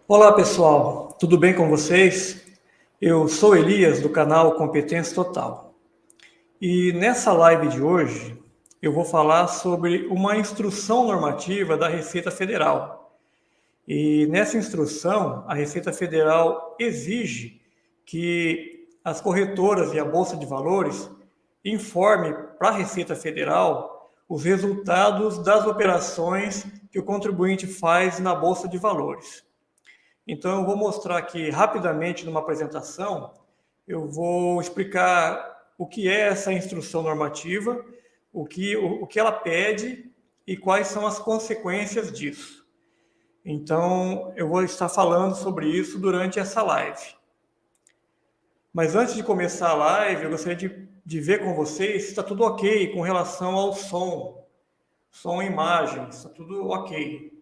Olá pessoal, tudo bem com vocês? Eu sou Elias do canal Competência Total e nessa live de hoje eu vou falar sobre uma instrução normativa da Receita Federal. E nessa instrução, a Receita Federal exige que as corretoras e a Bolsa de Valores informem para a Receita Federal os resultados das operações que o contribuinte faz na Bolsa de Valores. Então, eu vou mostrar aqui rapidamente numa apresentação, eu vou explicar o que é essa instrução normativa, o que ela pede e quais são as consequências disso. Então, eu vou estar falando sobre isso durante essa live. Mas antes de começar a live, eu gostaria de ver com vocês se está tudo ok com relação ao som e imagem, está tudo ok.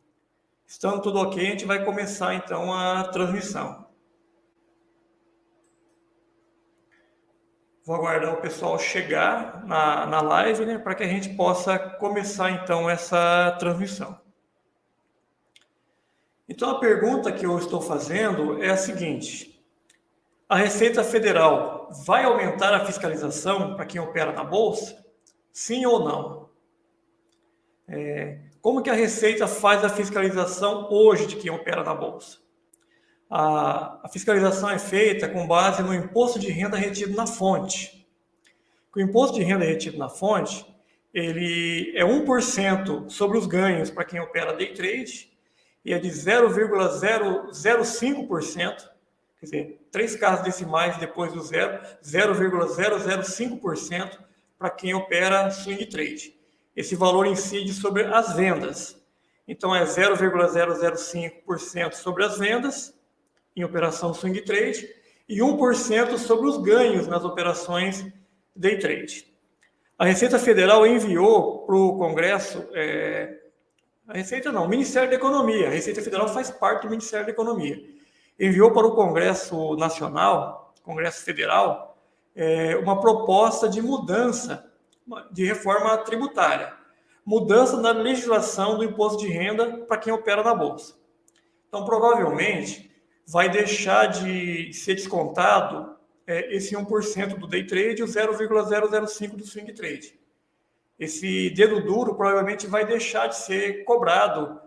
Estando tudo ok, a gente vai começar então a transmissão. Vou aguardar o pessoal chegar na live, né, para que a gente possa começar então essa transmissão. Então a pergunta que eu estou fazendo é a seguinte: a Receita Federal vai aumentar a fiscalização para quem opera na Bolsa? Sim ou não? Como que a Receita faz a fiscalização hoje de quem opera na Bolsa? A fiscalização é feita com base no imposto de renda retido na fonte. O imposto de renda retido na fonte, ele é 1% sobre os ganhos para quem opera day trade e é de 0,005%, quer dizer, 3 casas decimais depois do zero, 0,005% para quem opera swing trade. Esse valor incide sobre as vendas. Então, é 0,005% sobre as vendas em operação swing trade e 1% sobre os ganhos nas operações day trade. A Receita Federal enviou para o Congresso, o Ministério da Economia, a Receita Federal faz parte do Ministério da Economia, enviou para o Congresso Nacional, Congresso Federal, uma proposta de mudança, de reforma tributária, mudança na legislação do imposto de renda para quem opera na Bolsa. Então, provavelmente, vai deixar de ser descontado esse 1% do day trade e o 0,005% do swing trade. Esse dedo duro provavelmente vai deixar de ser cobrado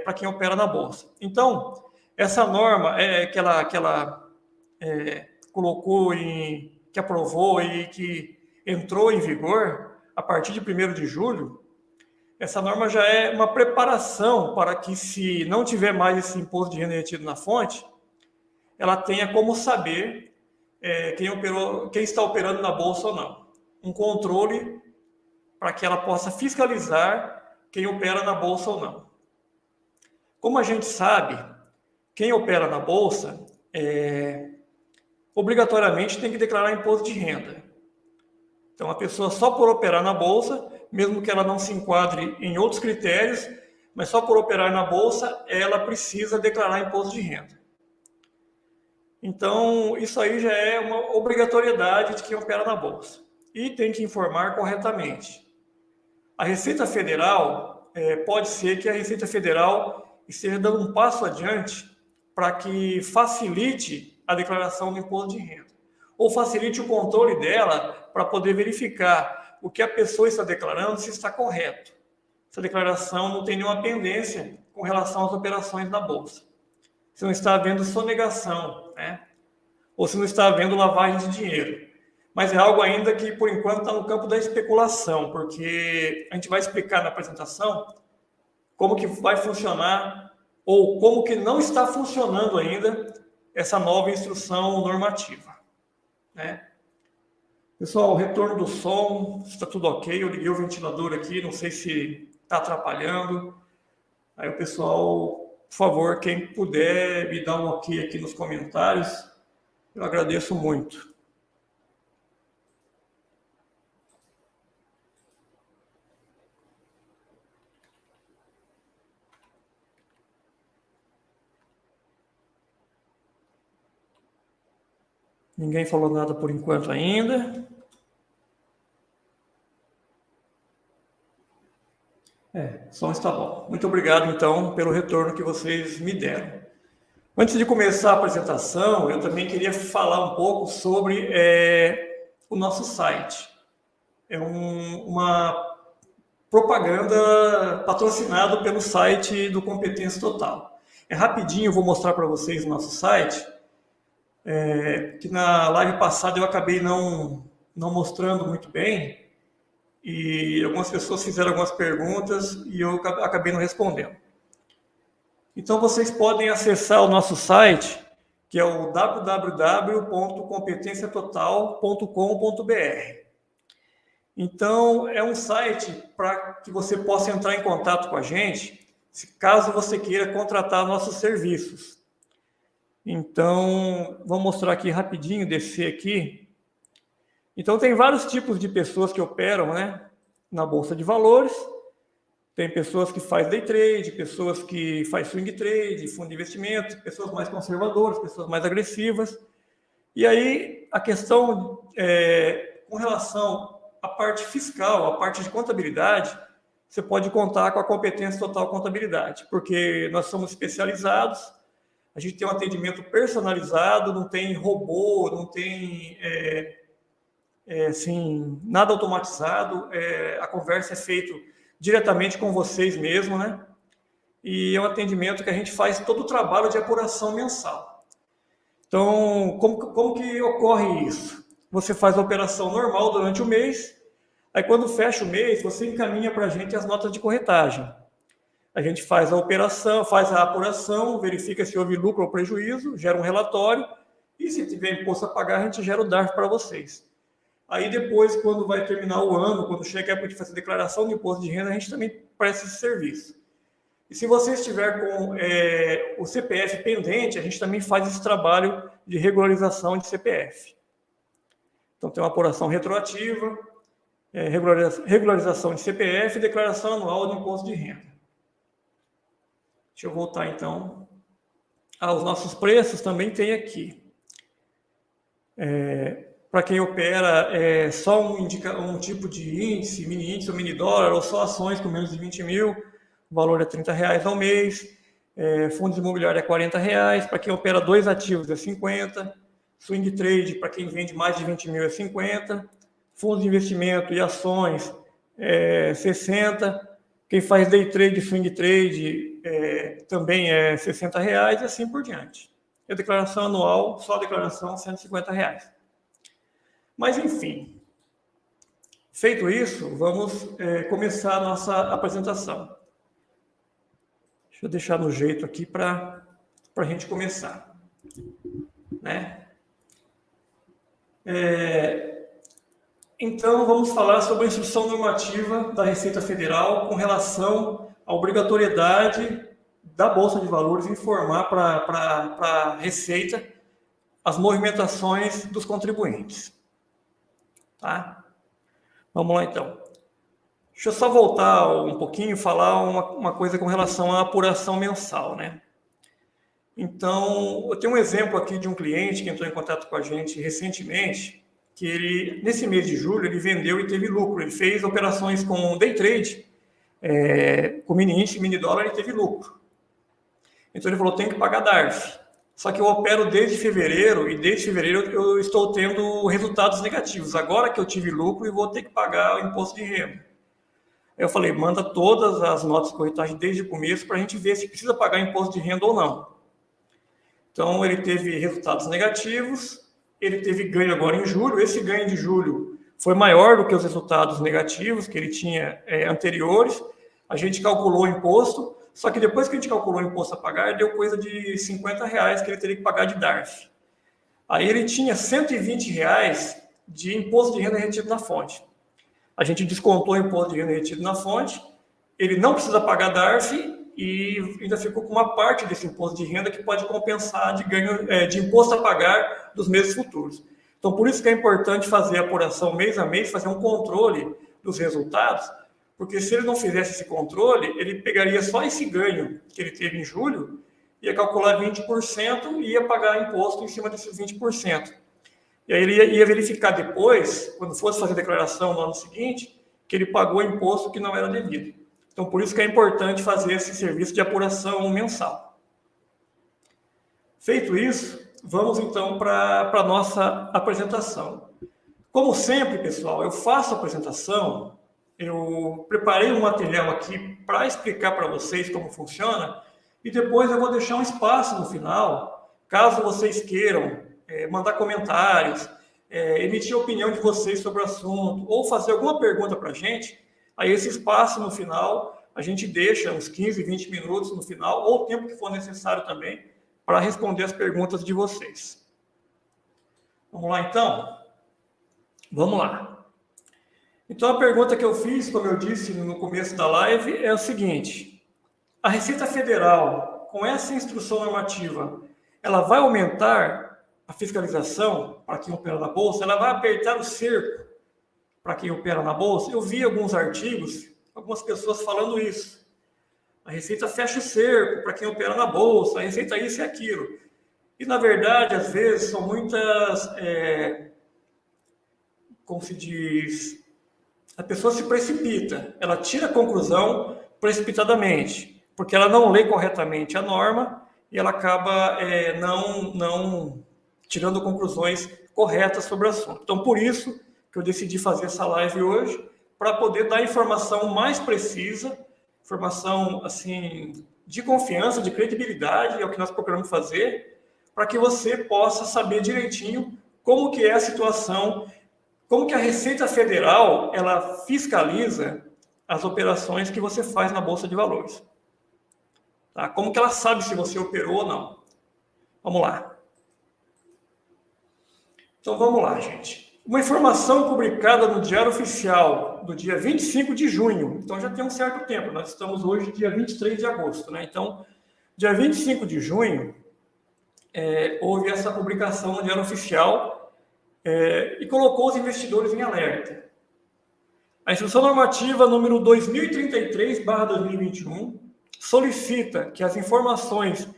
para quem opera na Bolsa. Então, essa norma que ela colocou, que aprovou e que entrou em vigor a partir de 1º de julho, essa norma já é uma preparação para que, se não tiver mais esse imposto de renda retido na fonte, ela tenha como saber quem está operando na Bolsa ou não. Um controle para que ela possa fiscalizar quem opera na Bolsa ou não. Como a gente sabe, quem opera na Bolsa obrigatoriamente tem que declarar imposto de renda. Então, a pessoa só por operar na Bolsa, mesmo que ela não se enquadre em outros critérios, mas só por operar na Bolsa, ela precisa declarar imposto de renda. Então, isso aí já é uma obrigatoriedade de quem opera na Bolsa. E tem que informar corretamente. A Receita Federal, pode ser que a Receita Federal esteja dando um passo adiante para que facilite a declaração do imposto de renda. Ou facilite o controle dela para poder verificar o que a pessoa está declarando, se está correto. Essa declaração não tem nenhuma pendência com relação às operações na Bolsa. Se não está havendo sonegação, né? Ou se não está havendo lavagem de dinheiro. Mas é algo ainda que, por enquanto, está no campo da especulação, porque a gente vai explicar na apresentação como que vai funcionar ou como que não está funcionando ainda essa nova instrução normativa, né? Pessoal, o retorno do som, está tudo ok, eu liguei o ventilador aqui, não sei se está atrapalhando. Aí o pessoal, por favor, quem puder me dar um ok aqui nos comentários, eu agradeço muito. Ninguém falou nada por enquanto ainda. Som está bom. Muito obrigado, então, pelo retorno que vocês me deram. Antes de começar a apresentação, eu também queria falar um pouco sobre o nosso site. É uma propaganda patrocinada pelo site do Competência Total. É rapidinho, eu vou mostrar para vocês o nosso site, que na live passada eu acabei não mostrando muito bem, e algumas pessoas fizeram algumas perguntas e eu acabei não respondendo. Então, vocês podem acessar o nosso site, que é o www.competenciatotal.com.br. Então, é um site para que você possa entrar em contato com a gente, caso você queira contratar nossos serviços. Então, vou mostrar aqui rapidinho, descer aqui. Então, tem vários tipos de pessoas que operam, né, na Bolsa de Valores. Tem pessoas que fazem day trade, pessoas que fazem swing trade, fundo de investimento, pessoas mais conservadoras, pessoas mais agressivas. E aí, a questão com relação à parte fiscal, à parte de contabilidade, você pode contar com a Competência Total Contabilidade, porque nós somos especializados, a gente tem um atendimento personalizado, não tem robô, não tem assim, nada automatizado, a conversa é feita diretamente com vocês mesmo, né? E é um atendimento que a gente faz todo o trabalho de apuração mensal. Então, como que ocorre isso? Você faz a operação normal durante o mês, aí quando fecha o mês, você encaminha para a gente as notas de corretagem. A gente faz a operação, faz a apuração, verifica se houve lucro ou prejuízo, gera um relatório, e se tiver imposto a pagar, a gente gera o DARF para vocês. Aí depois, quando vai terminar o ano, quando chega a época de fazer declaração de imposto de renda, a gente também presta esse serviço. E se você estiver com o CPF pendente, a gente também faz esse trabalho de regularização de CPF. Então tem uma apuração retroativa, regularização de CPF e declaração anual de imposto de renda. Deixa eu voltar então. Os nossos preços também tem aqui. Para quem opera só um tipo de índice, mini índice ou mini dólar, ou só ações com menos de 20 mil, o valor é R$30 ao mês, fundos imobiliários é R$40, para quem opera 2 ativos é 50, swing trade para quem vende mais de 20 mil é 50, fundos de investimento e ações é 60, quem faz day trade e swing trade também é R$60 e assim por diante. E a declaração anual, só a declaração, R$150. Mas, enfim, feito isso, vamos começar a nossa apresentação. Deixa eu deixar no jeito aqui para a gente começar. Né? Então, vamos falar sobre a instrução normativa da Receita Federal com relação à obrigatoriedade da Bolsa de Valores informar para a Receita as movimentações dos contribuintes. Tá? Vamos lá, então. Deixa eu só voltar um pouquinho e falar uma coisa com relação à apuração mensal, né? Então, eu tenho um exemplo aqui de um cliente que entrou em contato com a gente recentemente, que ele, nesse mês de julho, ele vendeu e teve lucro. Ele fez operações com day trade, com mini índice, mini dólar e teve lucro. Então, ele falou, tem que pagar DARF. Só que eu opero desde fevereiro, e desde fevereiro eu estou tendo resultados negativos. Agora que eu tive lucro, eu vou ter que pagar o imposto de renda. Aí eu falei, manda todas as notas de corretagem desde o começo para a gente ver se precisa pagar imposto de renda ou não. Então, ele teve resultados negativos, ele teve ganho agora em julho. Esse ganho de julho foi maior do que os resultados negativos que ele tinha anteriores. A gente calculou o imposto. Só que depois que a gente calculou o imposto a pagar, deu coisa de R$50 que ele teria que pagar de DARF. Aí ele tinha R$120 de imposto de renda retido na fonte. A gente descontou o imposto de renda retido na fonte, ele não precisa pagar DARF e ainda ficou com uma parte desse imposto de renda que pode compensar de ganho de imposto a pagar dos meses futuros. Então, por isso que é importante fazer a apuração mês a mês, fazer um controle dos resultados, porque se ele não fizesse esse controle, ele pegaria só esse ganho que ele teve em julho, ia calcular 20% e ia pagar imposto em cima desses 20%. E aí ele ia verificar depois, quando fosse fazer a declaração no ano seguinte, que ele pagou imposto que não era devido. Então, por isso que é importante fazer esse serviço de apuração mensal. Feito isso, vamos então para a nossa apresentação. Como sempre, pessoal, eu faço a apresentação, eu preparei um material aqui para explicar para vocês como funciona e depois eu vou deixar um espaço no final, caso vocês queiram mandar comentários, emitir a opinião de vocês sobre o assunto ou fazer alguma pergunta para a gente, aí esse espaço no final a gente deixa uns 15, 20 minutos no final ou o tempo que for necessário também para responder as perguntas de vocês. Vamos lá, então? Vamos lá. Então, a pergunta que eu fiz, como eu disse no começo da live, é o seguinte: a Receita Federal, com essa instrução normativa, ela vai aumentar a fiscalização para quem opera na Bolsa? Ela vai apertar o cerco para quem opera na Bolsa? Eu vi alguns artigos, algumas pessoas falando isso. A Receita fecha o cerco para quem opera na Bolsa, a Receita isso e aquilo. E, na verdade, às vezes, são muitas... como se diz... A pessoa se precipita, ela tira a conclusão precipitadamente, porque ela não lê corretamente a norma e ela acaba não tirando conclusões corretas sobre o assunto. Então, por isso que eu decidi fazer essa live hoje, para poder dar informação mais precisa, informação assim de confiança, de credibilidade, é o que nós procuramos fazer, para que você possa saber direitinho como que é a situação, como que a Receita Federal ela fiscaliza as operações que você faz na Bolsa de Valores. Tá? Como que ela sabe se você operou ou não? Vamos lá. Então vamos lá, gente. Uma informação publicada no Diário Oficial do dia 25 de junho. Então já tem um certo tempo. Nós estamos hoje dia 23 de agosto, né? Então, dia 25 de junho, houve essa publicação no Diário Oficial e colocou os investidores em alerta. A Instrução Normativa número 2033/2021 solicita que as informações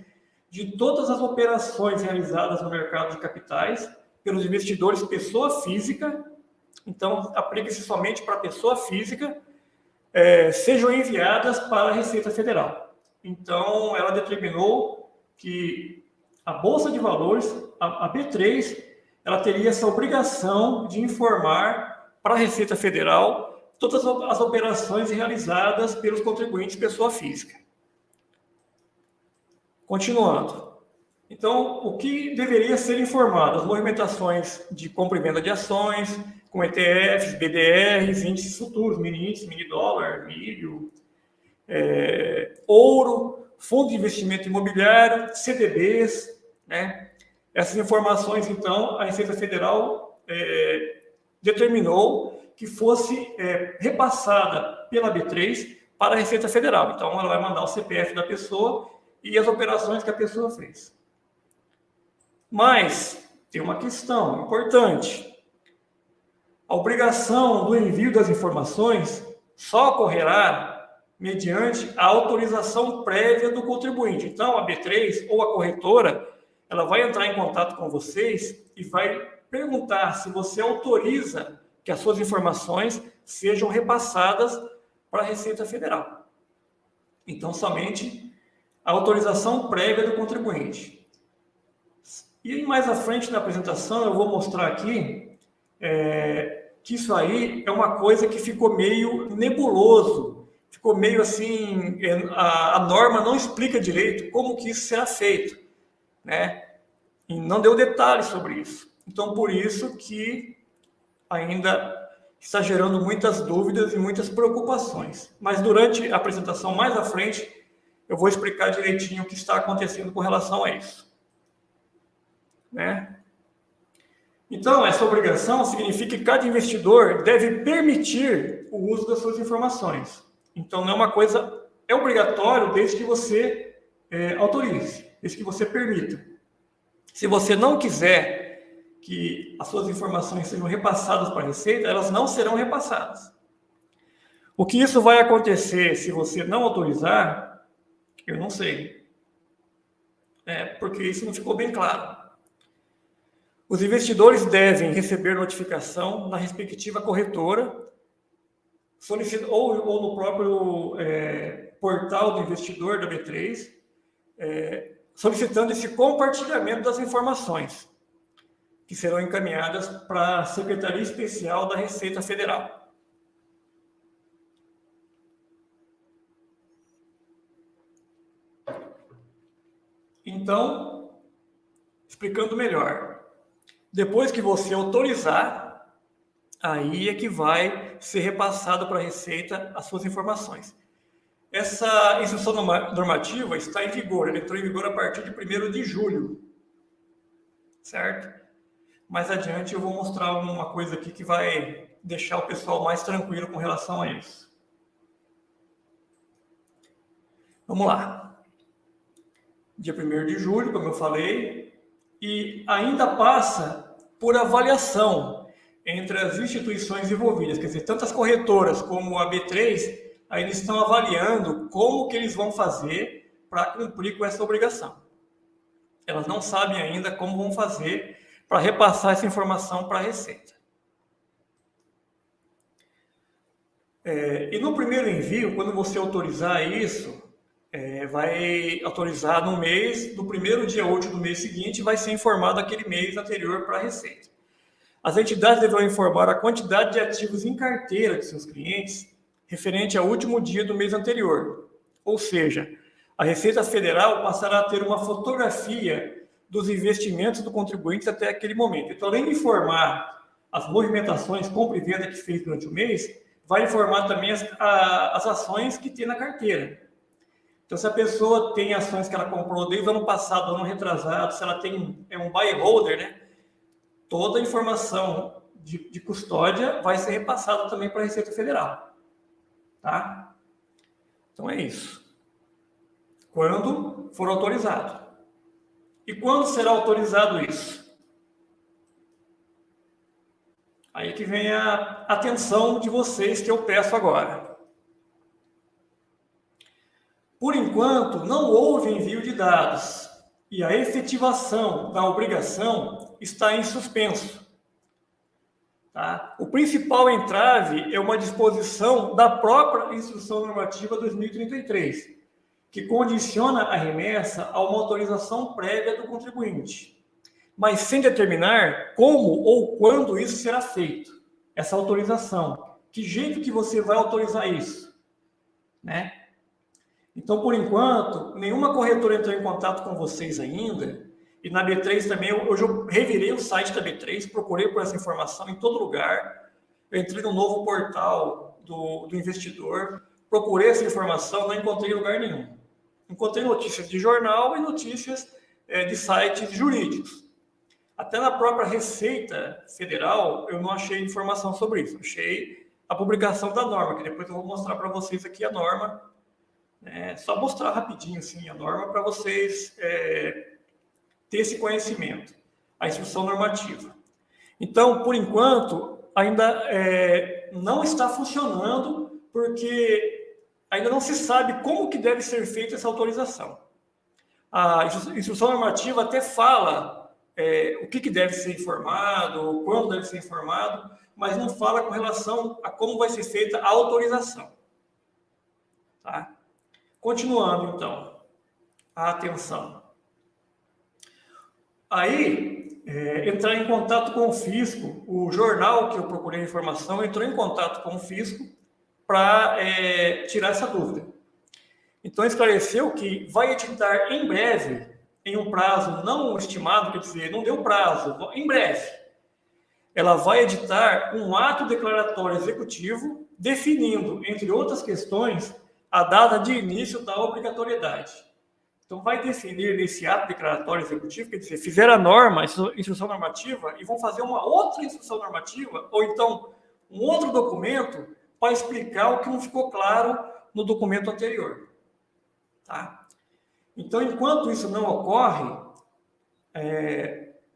de todas as operações realizadas no mercado de capitais pelos investidores pessoa física, então aplica-se somente para pessoa física, sejam enviadas para a Receita Federal. Então, ela determinou que a Bolsa de Valores, a B3, ela teria essa obrigação de informar para a Receita Federal todas as operações realizadas pelos contribuintes pessoa física. Continuando. Então, o que deveria ser informado? As movimentações de compra e venda de ações, com ETFs, BDRs, índices futuros, mini índice, mini dólar, milho, ouro, fundo de investimento imobiliário, CDBs, né? Essas informações, então, a Receita Federal determinou que fosse repassada pela B3 para a Receita Federal. Então, ela vai mandar o CPF da pessoa e as operações que a pessoa fez. Mas tem uma questão importante. A obrigação do envio das informações só ocorrerá mediante a autorização prévia do contribuinte. Então, a B3 ou a corretora, ela vai entrar em contato com vocês e vai perguntar se você autoriza que as suas informações sejam repassadas para a Receita Federal. Então, somente a autorização prévia do contribuinte. E mais à frente na apresentação eu vou mostrar aqui que isso aí é uma coisa que ficou meio nebuloso, ficou meio assim, a norma não explica direito como que isso será feito, né? E não deu detalhes sobre isso. Então, por isso que ainda está gerando muitas dúvidas e muitas preocupações. Mas durante a apresentação mais à frente, eu vou explicar direitinho o que está acontecendo com relação a isso. Né? Então, essa obrigação significa que cada investidor deve permitir o uso das suas informações. Então, não é uma coisa, é obrigatório desde que você autorize, desde que você permita. Se você não quiser que as suas informações sejam repassadas para a Receita, elas não serão repassadas. O que isso vai acontecer se você não autorizar, eu não sei. Porque isso não ficou bem claro. Os investidores devem receber notificação na respectiva corretora, ou no próprio portal do investidor da B3, solicitando esse compartilhamento das informações, que serão encaminhadas para a Secretaria Especial da Receita Federal. Então, explicando melhor, depois que você autorizar, aí é que vai ser repassado para a Receita as suas informações. Essa instrução normativa está em vigor, ela entrou em vigor a partir de 1º de julho, certo? Mais adiante eu vou mostrar uma coisa aqui que vai deixar o pessoal mais tranquilo com relação a isso. Vamos lá. Dia 1º de julho, como eu falei, e ainda passa por avaliação entre as instituições envolvidas, quer dizer, tanto as corretoras como a B3, aí eles estão avaliando como que eles vão fazer para cumprir com essa obrigação. Elas não sabem ainda como vão fazer para repassar essa informação para a Receita. E no primeiro envio, quando você autorizar isso, vai autorizar no mês, no primeiro dia útil do mês seguinte, vai ser informado aquele mês anterior para a Receita. As entidades deverão informar a quantidade de ativos em carteira de seus clientes referente ao último dia do mês anterior. Ou seja, a Receita Federal passará a ter uma fotografia dos investimentos do contribuinte até aquele momento. Então, além de informar as movimentações, compra e venda que fez durante o mês, vai informar também as ações que tem na carteira. Então, se a pessoa tem ações que ela comprou desde o ano passado, ano retrasado, se ela tem um buy holder, né? Toda a informação de custódia vai ser repassada também para a Receita Federal. Tá? Então, é isso. Quando for autorizado. E quando será autorizado isso? Aí que vem a atenção de vocês que eu peço agora. Por enquanto, não houve envio de dados e a efetivação da obrigação está em suspenso. Tá? O principal entrave é uma disposição da própria Instrução Normativa 2033, que condiciona a remessa a uma autorização prévia do contribuinte, mas sem determinar como ou quando isso será feito, essa autorização. Que jeito que você vai autorizar isso? Né? Então, por enquanto, nenhuma corretora entrou em contato com vocês ainda, e na B3 também, hoje eu revirei o site da B3, procurei por essa informação em todo lugar, eu entrei no novo portal do investidor, procurei essa informação, não encontrei em lugar nenhum. Encontrei notícias de jornal e notícias de sites jurídicos. Até na própria Receita Federal, eu não achei informação sobre isso. Achei a publicação da norma, que depois eu vou mostrar para vocês aqui a norma. Só mostrar rapidinho assim, a norma para vocês ter esse conhecimento. A instrução normativa. Então, por enquanto, ainda não está funcionando, porque ainda não se sabe como que deve ser feita essa autorização. A instrução normativa até fala o que deve ser informado, quando deve ser informado, mas não fala com relação a como vai ser feita a autorização. Tá? Continuando, então, a atenção. Aí, entrar em contato com o fisco, o jornal que eu procurei informação entrou em contato com o fisco para tirar essa dúvida. Então, esclareceu que vai editar em breve, em um prazo não estimado, quer dizer, não deu prazo, em breve. Ela vai editar um ato declaratório executivo definindo, entre outras questões, a data de início da obrigatoriedade. Então, vai definir nesse ato declaratório executivo, quer dizer, fizeram a norma, a instrução normativa, e vão fazer uma outra instrução normativa, ou então um outro documento para explicar o que não ficou claro no documento anterior. Tá? Então, enquanto isso não ocorre,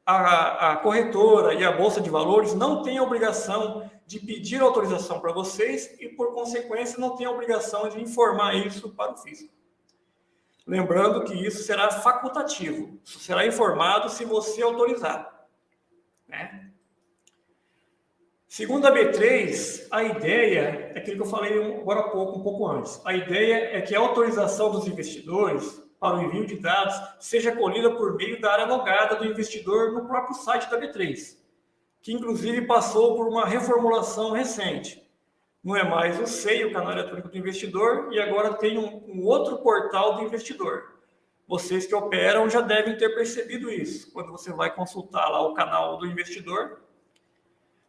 a corretora e a Bolsa de Valores não têm a obrigação de pedir autorização para vocês e, por consequência, não têm a obrigação de informar isso para o fisco. Lembrando que isso será facultativo, isso será informado se você autorizar. Né? Segundo a B3, a ideia é aquilo que eu falei agora há pouco, um pouco antes. A ideia é que a autorização dos investidores para o envio de dados seja colhida por meio da área logada do investidor no próprio site da B3, que inclusive passou por uma reformulação recente. Não é mais o SEI, o canal eletrônico do investidor, e agora tem um outro portal do investidor. Vocês que operam já devem ter percebido isso, quando você vai consultar lá o canal do investidor,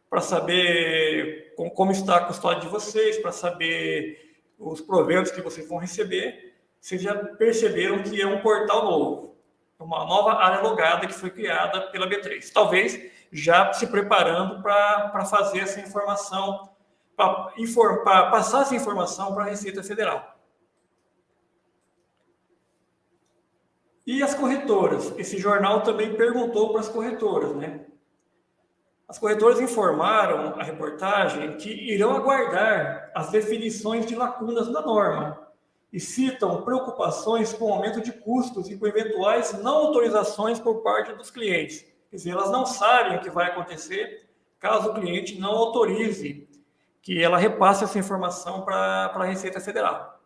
para saber como está a custódia de vocês, para saber os proventos que vocês vão receber. Vocês já perceberam que é um portal novo, uma nova área logada que foi criada pela B3. Talvez já se preparando para fazer essa informação, para passar essa informação para a Receita Federal. E as corretoras? Esse jornal também perguntou para as corretoras, né? As corretoras informaram a reportagem que irão aguardar as definições de lacunas da norma e citam preocupações com o aumento de custos e com eventuais não autorizações por parte dos clientes. Quer dizer, elas não sabem o que vai acontecer caso o cliente não autorize que ela repasse essa informação para a Receita Federal.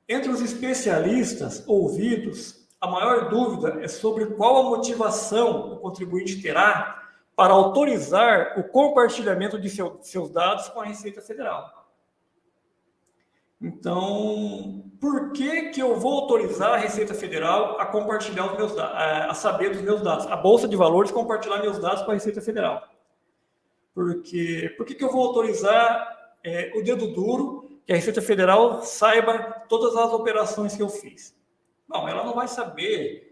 Entre os especialistas ouvidos, a maior dúvida é sobre qual a motivação o contribuinte terá para autorizar o compartilhamento de seus dados com a Receita Federal. Então, por que eu vou autorizar a Receita Federal a compartilhar os meus dados, a saber dos meus dados, a Bolsa de Valores compartilhar meus dados com a Receita Federal? Por que eu vou autorizar o dedo duro que a Receita Federal saiba todas as operações que eu fiz? Não, ela não vai saber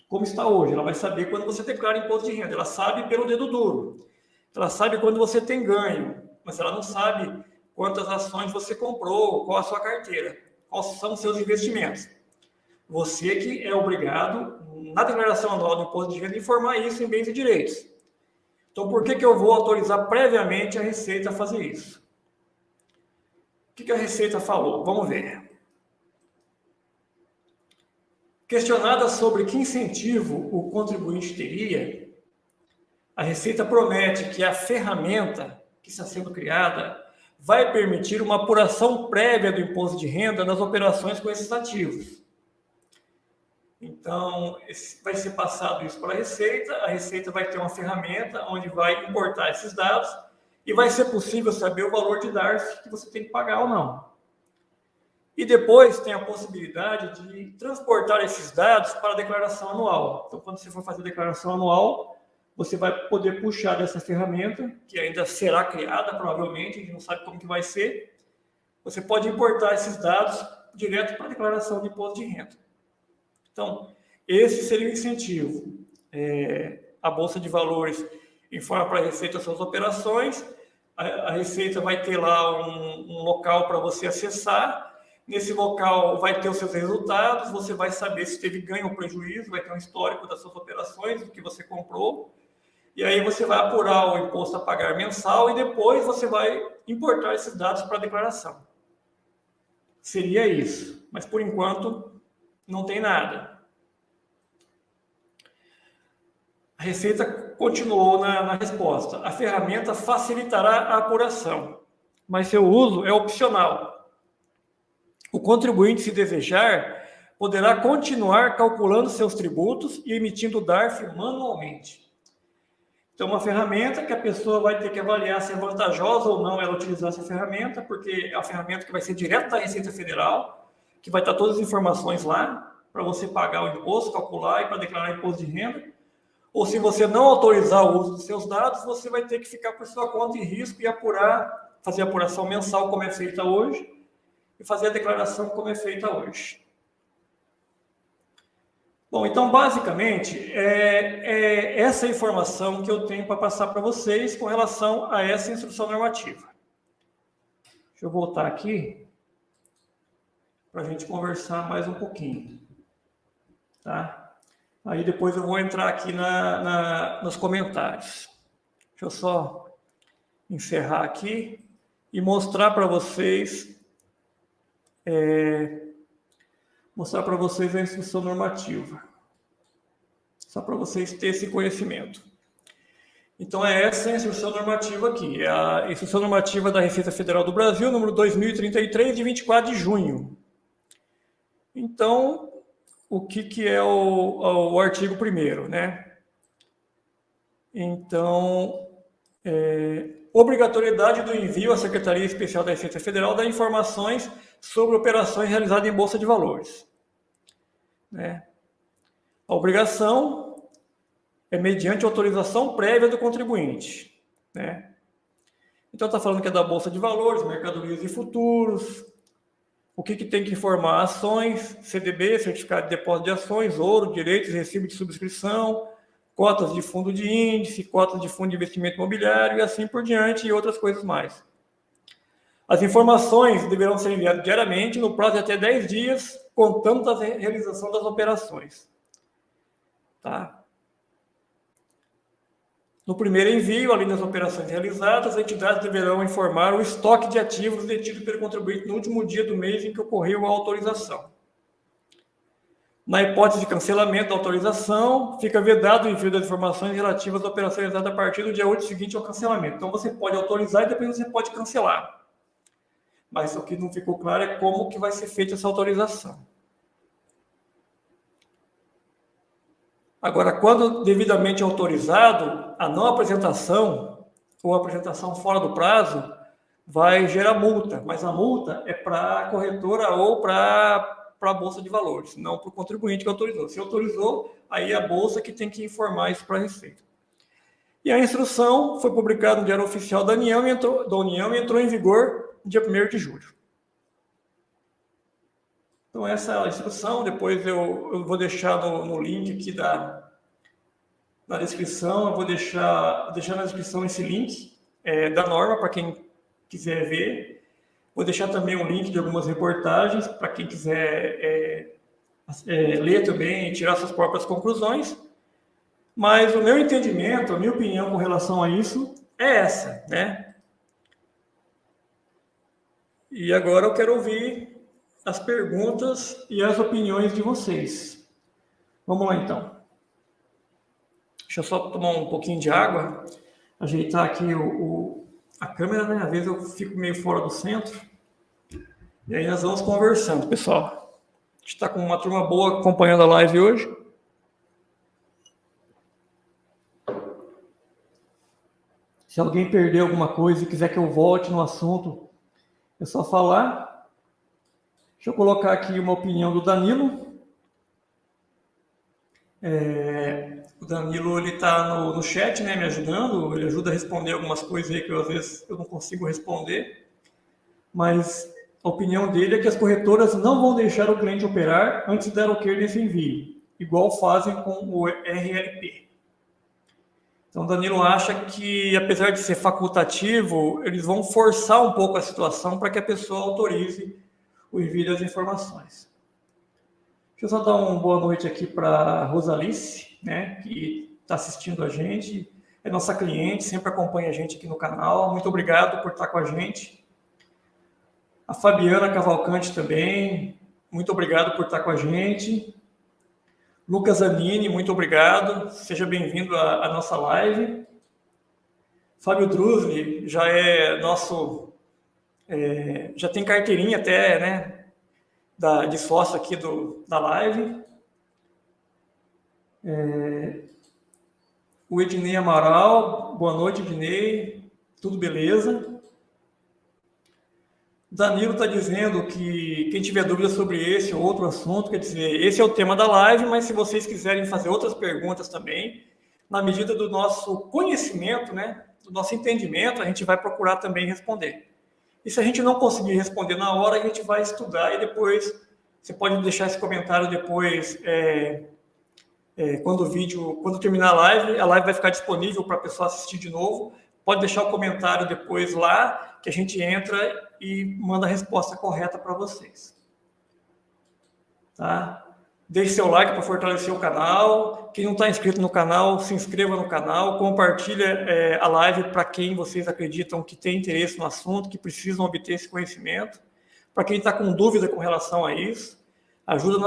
como está hoje, ela vai saber quando você declara imposto de renda, ela sabe pelo dedo duro, ela sabe quando você tem ganho, mas ela não sabe quantas ações você comprou, qual a sua carteira, quais são os seus investimentos. Você que é obrigado, na declaração anual do imposto de renda, informar isso em bens e direitos. Então, por que eu vou autorizar previamente a Receita a fazer isso? O que a Receita falou? Vamos ver. Questionada sobre que incentivo o contribuinte teria, a Receita promete que a ferramenta que está sendo criada vai permitir uma apuração prévia do imposto de renda nas operações com esses ativos. Então, vai ser passado isso para a Receita vai ter uma ferramenta onde vai importar esses dados e vai ser possível saber o valor de DARF que você tem que pagar ou não. E depois tem a possibilidade de transportar esses dados para a declaração anual. Então, quando você for fazer a declaração anual, você vai poder puxar dessa ferramenta, que ainda será criada, provavelmente, a gente não sabe como que vai ser. Você pode importar esses dados direto para a declaração de imposto de renda. Então, esse seria o incentivo. A Bolsa de Valores informa para a Receita as suas operações, a Receita vai ter lá um local para você acessar. Nesse local vai ter os seus resultados, você vai saber se teve ganho ou prejuízo, vai ter um histórico das suas operações, do que você comprou, e aí você vai apurar o imposto a pagar mensal e depois você vai importar esses dados para a declaração. Seria isso, mas por enquanto não tem nada. A Receita continuou na resposta. A ferramenta facilitará a apuração, mas seu uso é opcional. O contribuinte, se desejar, poderá continuar calculando seus tributos e emitindo o DARF manualmente. Então, uma ferramenta que a pessoa vai ter que avaliar se é vantajosa ou não ela utilizar essa ferramenta, porque é uma ferramenta que vai ser direto da Receita Federal, que vai estar todas as informações lá, para você pagar o imposto, calcular e para declarar imposto de renda. Ou se você não autorizar o uso dos seus dados, você vai ter que ficar por sua conta e risco e fazer a apuração mensal como é feita hoje, e fazer a declaração como é feita hoje. Bom, então, basicamente, é essa informação que eu tenho para passar para vocês com relação a essa instrução normativa. Deixa eu voltar aqui para a gente conversar mais um pouquinho. Tá? Aí depois eu vou entrar aqui nos comentários. Deixa eu só encerrar aqui e mostrar para vocês a instrução normativa, só para vocês terem esse conhecimento. Então, é essa a instrução normativa aqui, é a instrução normativa da Receita Federal do Brasil, número 2033, de 24 de junho. Então, o que é o artigo 1º, né? Então, obrigatoriedade do envio à Secretaria Especial da Receita Federal das informações sobre operações realizadas em Bolsa de Valores. Né? A obrigação é mediante autorização prévia do contribuinte. Né? Então, está falando que é da Bolsa de Valores, mercadorias e futuros, o que tem que informar: ações, CDB, certificado de depósito de ações, ouro, direitos, recibo de subscrição, cotas de fundo de índice, cotas de fundo de investimento imobiliário e assim por diante, e outras coisas mais. As informações deverão ser enviadas diariamente no prazo de até 10 dias, contando da realização das operações. Tá? No primeiro envio, além das operações realizadas, as entidades deverão informar o estoque de ativos detido pelo contribuinte no último dia do mês em que ocorreu a autorização. Na hipótese de cancelamento da autorização, fica vedado o envio das informações relativas à operação realizada a partir do dia 8 seguinte ao cancelamento. Então, você pode autorizar e depois você pode cancelar. Mas o que não ficou claro é como que vai ser feita essa autorização. Agora, quando devidamente autorizado, a não apresentação ou apresentação fora do prazo vai gerar multa, mas a multa é para a corretora ou para a Bolsa de Valores, não para o contribuinte que autorizou. Se autorizou, aí é a Bolsa que tem que informar isso para a Receita. E a instrução foi publicada no Diário Oficial da União e entrou em vigor no dia 1º de julho. Então, essa é a instrução. Depois eu vou deixar no link aqui na descrição, eu vou deixar na descrição esse link da norma para quem quiser ver. Vou deixar também um link de algumas reportagens para quem quiser ler também e tirar suas próprias conclusões. Mas o meu entendimento, a minha opinião com relação a isso é essa, né? E agora eu quero ouvir as perguntas e as opiniões de vocês. Vamos lá, então. Deixa eu só tomar um pouquinho de água, ajeitar aqui a câmera, né? Às vezes eu fico meio fora do centro. E aí nós vamos conversando, pessoal. A gente está com uma turma boa acompanhando a live hoje. Se alguém perdeu alguma coisa e quiser que eu volte no assunto, é só falar. Deixa eu colocar aqui uma opinião do Danilo. O Danilo está no chat, né, me ajudando. Ele ajuda a responder algumas coisas aí que às vezes eu não consigo responder. Mas a opinião dele é que as corretoras não vão deixar o cliente operar antes de dar ok nesse envio, igual fazem com o RLP. Então, o Danilo acha que, apesar de ser facultativo, eles vão forçar um pouco a situação para que a pessoa autorize o envio das informações. Deixa eu só dar uma boa noite aqui para a Rosalice, né, que está assistindo a gente, é nossa cliente, sempre acompanha a gente aqui no canal. Muito obrigado por estar com a gente. A Fabiana Cavalcante também, muito obrigado por estar com a gente. Lucas Anini, muito obrigado, seja bem-vindo à nossa live. Fábio Druzli já é nosso, já tem carteirinha até, né, de sócio aqui da live. O Ednei Amaral, boa noite, Ednei, tudo beleza? Danilo está dizendo que quem tiver dúvida sobre esse ou outro assunto, quer dizer, esse é o tema da live, mas se vocês quiserem fazer outras perguntas também, na medida do nosso conhecimento, né, do nosso entendimento, a gente vai procurar também responder. E se a gente não conseguir responder na hora, a gente vai estudar e depois, você pode deixar esse comentário depois, quando terminar a live vai ficar disponível para a pessoa assistir de novo, pode deixar o comentário depois lá, que a gente entra e manda a resposta correta para vocês. Tá? Deixe seu like para fortalecer o canal. Quem não está inscrito no canal, se inscreva no canal. Compartilha a live para quem vocês acreditam que tem interesse no assunto, que precisam obter esse conhecimento. Para quem está com dúvida com relação a isso, ajude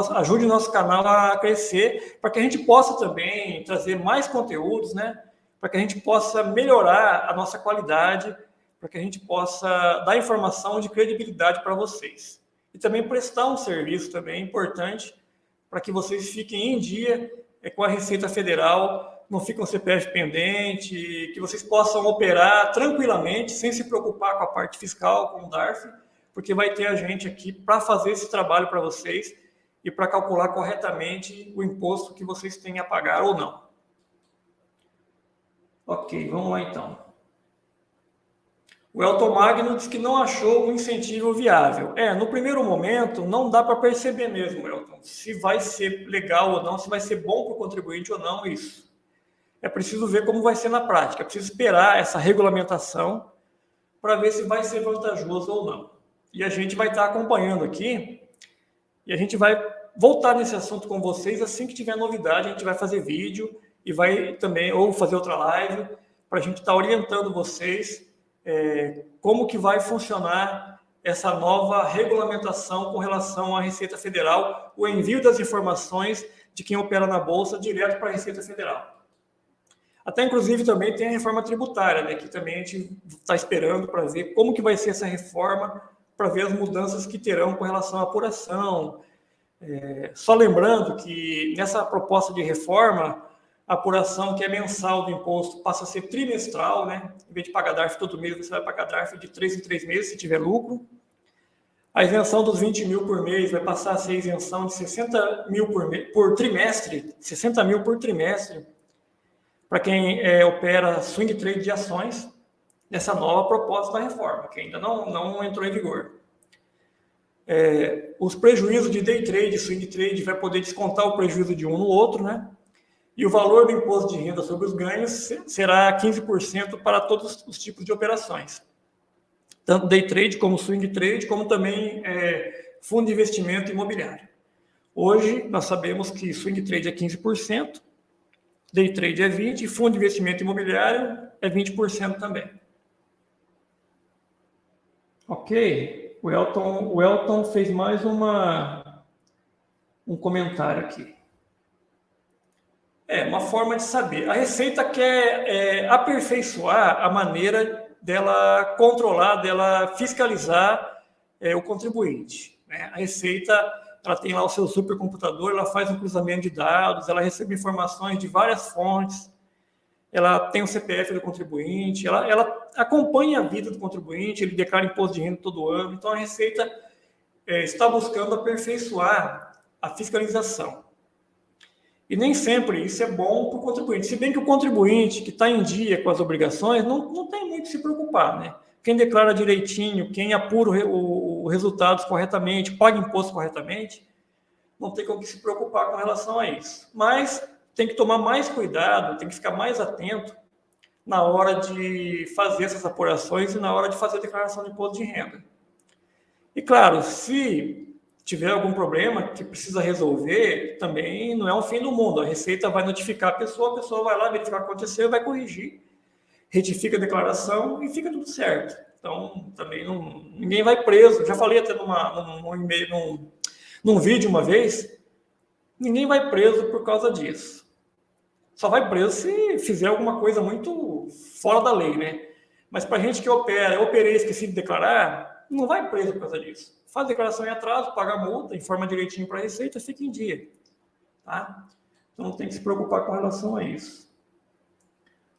o nosso canal a crescer, para que a gente possa também trazer mais conteúdos, né? Para que a gente possa melhorar a nossa qualidade, para que a gente possa dar informação de credibilidade para vocês. e também prestar um serviço também importante para que vocês fiquem em dia com a Receita Federal, não fiquem com o CPF pendente, que vocês possam operar tranquilamente, sem se preocupar com a parte fiscal, com o DARF, porque vai ter a gente aqui para fazer esse trabalho para vocês e para calcular corretamente o imposto que vocês têm a pagar ou não. Ok, vamos lá então. O Elton Magno diz que não achou um incentivo viável. No primeiro momento, não dá para perceber mesmo, Elton, se vai ser legal ou não, se vai ser bom para o contribuinte ou não isso. É preciso ver como vai ser na prática, é preciso esperar essa regulamentação para ver se vai ser vantajoso ou não. E a gente vai estar acompanhando aqui e a gente vai voltar nesse assunto com vocês assim que tiver novidade, a gente vai fazer vídeo e vai também, ou fazer outra live, para a gente estar orientando vocês como que vai funcionar essa nova regulamentação com relação à Receita Federal, o envio das informações de quem opera na Bolsa direto para a Receita Federal. Até, inclusive, também tem a reforma tributária, né, que também a gente está esperando para ver como que vai ser essa reforma, para ver as mudanças que terão com relação à apuração. Só lembrando que nessa proposta de reforma, a apuração que é mensal do imposto passa a ser trimestral, né? Em vez de pagar DARF todo mês, você vai pagar DARF de 3 em 3 meses, se tiver lucro. A isenção dos 20 mil por mês vai passar a ser isenção de 60 mil por trimestre, 60 mil por trimestre, para quem opera swing trade de ações, nessa nova proposta da reforma, que ainda não entrou em vigor. Os prejuízos de day trade, swing trade, vai poder descontar o prejuízo de um no outro, né? E o valor do imposto de renda sobre os ganhos será 15% para todos os tipos de operações. Tanto day trade como swing trade, como também fundo de investimento imobiliário. Hoje, nós sabemos que swing trade é 15%, day trade é 20%, e fundo de investimento imobiliário é 20% também. Ok, o Elton fez mais um comentário aqui. Uma forma de saber. A Receita quer aperfeiçoar a maneira dela controlar, dela fiscalizar o contribuinte, né? A Receita, ela tem lá o seu supercomputador, ela faz um cruzamento de dados, ela recebe informações de várias fontes, ela tem o CPF do contribuinte, ela acompanha a vida do contribuinte, ele declara imposto de renda todo ano. Então, a Receita está buscando aperfeiçoar a fiscalização. E nem sempre isso é bom para o contribuinte. Se bem que o contribuinte que está em dia com as obrigações não tem muito que se preocupar, né? Quem declara direitinho, quem apura os resultados corretamente, paga imposto corretamente, não tem com que se preocupar com relação a isso. Mas tem que tomar mais cuidado, tem que ficar mais atento na hora de fazer essas apurações e na hora de fazer a declaração de imposto de renda. E claro, se tiver algum problema que precisa resolver, também não é um fim do mundo. A Receita vai notificar a pessoa vai lá verificar o que aconteceu, vai corrigir, retifica a declaração e fica tudo certo. Então, também ninguém vai preso. Já falei até num vídeo uma vez, ninguém vai preso por causa disso. Só vai preso se fizer alguma coisa muito fora da lei, né? Mas para gente que operei e esqueci de declarar, não vai preso por causa disso. Faz declaração em atraso, paga a multa, informa direitinho para a Receita, fica em dia. Tá? Então não tem que se preocupar com relação a isso.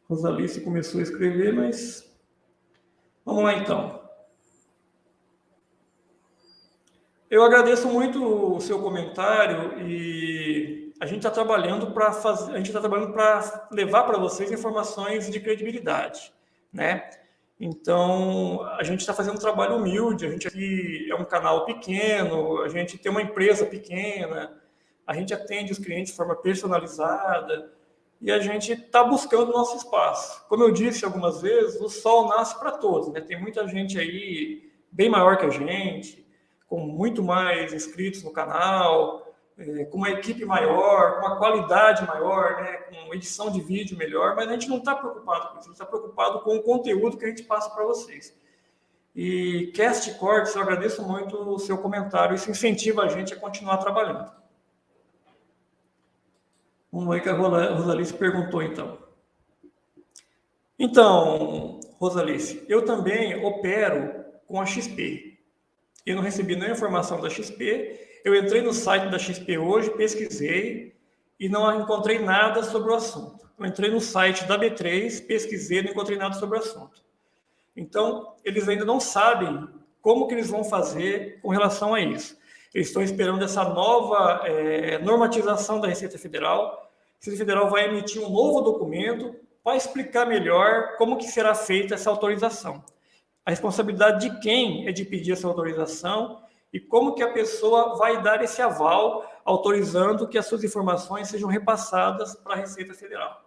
Rosalice começou a escrever, mas vamos lá então. Eu agradeço muito o seu comentário e a gente está trabalhando para levar para vocês informações de credibilidade, né? Então, a gente está fazendo um trabalho humilde, a gente aqui é um canal pequeno, a gente tem uma empresa pequena, a gente atende os clientes de forma personalizada e a gente está buscando o nosso espaço. Como eu disse algumas vezes, o sol nasce para todos, né? Tem muita gente aí bem maior que a gente, com muito mais inscritos no canal, com uma equipe maior, com uma qualidade maior, né, com edição de vídeo melhor, mas a gente não está preocupado com isso, a gente está preocupado com o conteúdo que a gente passa para vocês. E Cast Cortes, eu agradeço muito o seu comentário, isso incentiva a gente a continuar trabalhando. Vamos ver o que a Rosalice perguntou, então. Então, Rosalice, eu também opero com a XP. Eu não recebi nenhuma informação da XP. Eu entrei no site da XP hoje, pesquisei e não encontrei nada sobre o assunto. Eu entrei no site da B3, pesquisei e não encontrei nada sobre o assunto. Então, eles ainda não sabem como que eles vão fazer com relação a isso. Eles estão esperando essa nova normatização da Receita Federal. A Receita Federal vai emitir um novo documento para explicar melhor como que será feita essa autorização. A responsabilidade de quem é de pedir essa autorização e como que a pessoa vai dar esse aval autorizando que as suas informações sejam repassadas para a Receita Federal.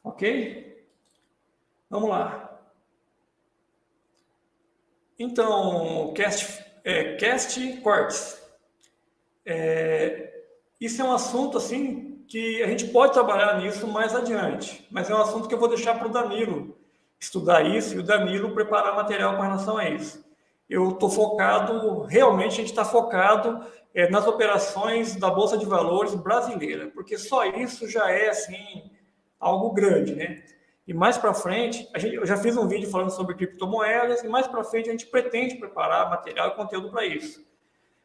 Ok? Vamos lá. Então, cast cortes. Isso é um assunto assim que a gente pode trabalhar nisso mais adiante, mas é um assunto que eu vou deixar para o Danilo estudar isso e o Danilo preparar material com relação a isso. Eu estou focado, realmente a gente está focado nas operações da Bolsa de Valores brasileira, porque só isso já é assim algo grande, né? E mais para frente, eu já fiz um vídeo falando sobre criptomoedas, e mais para frente a gente pretende preparar material e conteúdo para isso.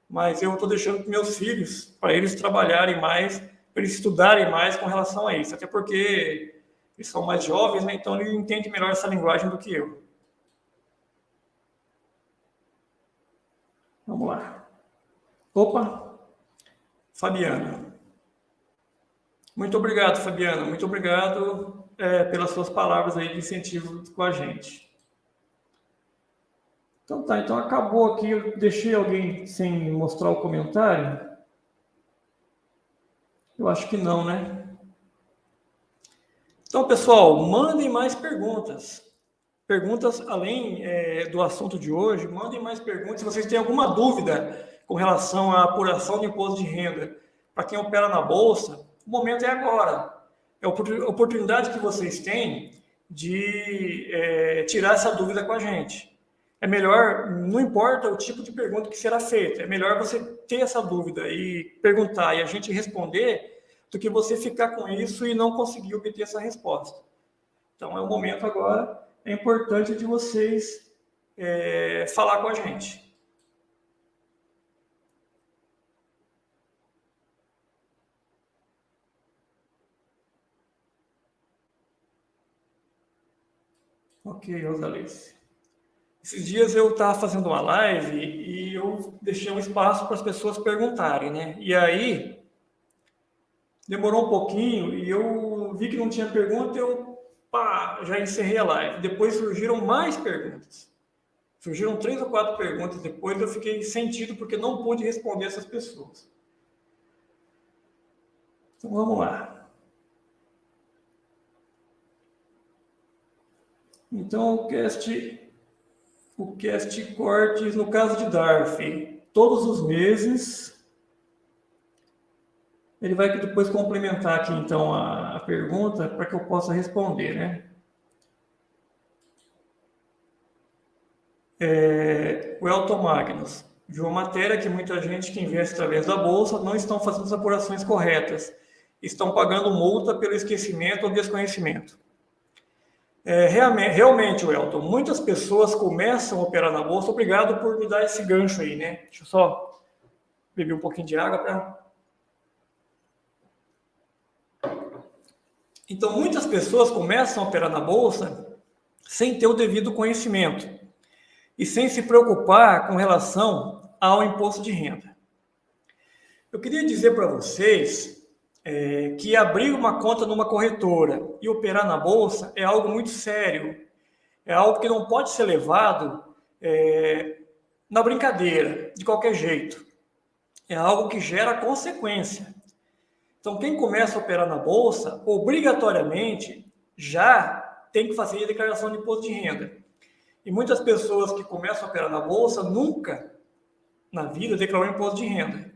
Mas eu estou deixando para meus filhos, para eles trabalharem mais, para eles estudarem mais com relação a isso. Até porque eles são mais jovens, né? Então eles entendem melhor essa linguagem do que eu. Vamos lá. Opa! Fabiana. Muito obrigado, Fabiana. Muito obrigado pelas suas palavras aí de incentivo com a gente. Então tá, então acabou aqui. Eu deixei alguém sem mostrar o comentário? Eu acho que não, né? Então, pessoal, mandem mais perguntas. Perguntas além do assunto de hoje, mandem mais perguntas. Se vocês têm alguma dúvida com relação à apuração de imposto de renda para quem opera na Bolsa, o momento é agora. É a oportunidade que vocês têm de tirar essa dúvida com a gente. É melhor, não importa o tipo de pergunta que será feita, é melhor você ter essa dúvida e perguntar e a gente responder do que você ficar com isso e não conseguir obter essa resposta. Então, é o momento agora, é importante de vocês falar com a gente. Ok, Rosalice. Esses dias eu estava fazendo uma live e eu deixei um espaço para as pessoas perguntarem, né? E aí, demorou um pouquinho e eu vi que não tinha pergunta, eu já encerrei a live. Depois surgiram mais perguntas. Surgiram 3 ou 4 perguntas depois, eu fiquei sentido porque não pude responder essas pessoas. Então vamos lá. Então o cast cortes, no caso de DARF, todos os meses. Ele vai depois complementar aqui, então, a pergunta para que eu possa responder, né? O Elton Magnus viu uma matéria que muita gente que investe através da Bolsa não estão fazendo as apurações corretas. Estão pagando multa pelo esquecimento ou desconhecimento. Realmente, Elton, muitas pessoas começam a operar na Bolsa. Obrigado por me dar esse gancho aí, né? Deixa eu só beber um pouquinho de água para... Então, muitas pessoas começam a operar na Bolsa sem ter o devido conhecimento e sem se preocupar com relação ao imposto de renda. Eu queria dizer para vocês que abrir uma conta numa corretora e operar na Bolsa é algo muito sério, é algo que não pode ser levado na brincadeira, de qualquer jeito. É algo que gera consequência. Então, quem começa a operar na Bolsa, obrigatoriamente, já tem que fazer a declaração de imposto de renda. E muitas pessoas que começam a operar na Bolsa nunca, na vida, declararam imposto de renda.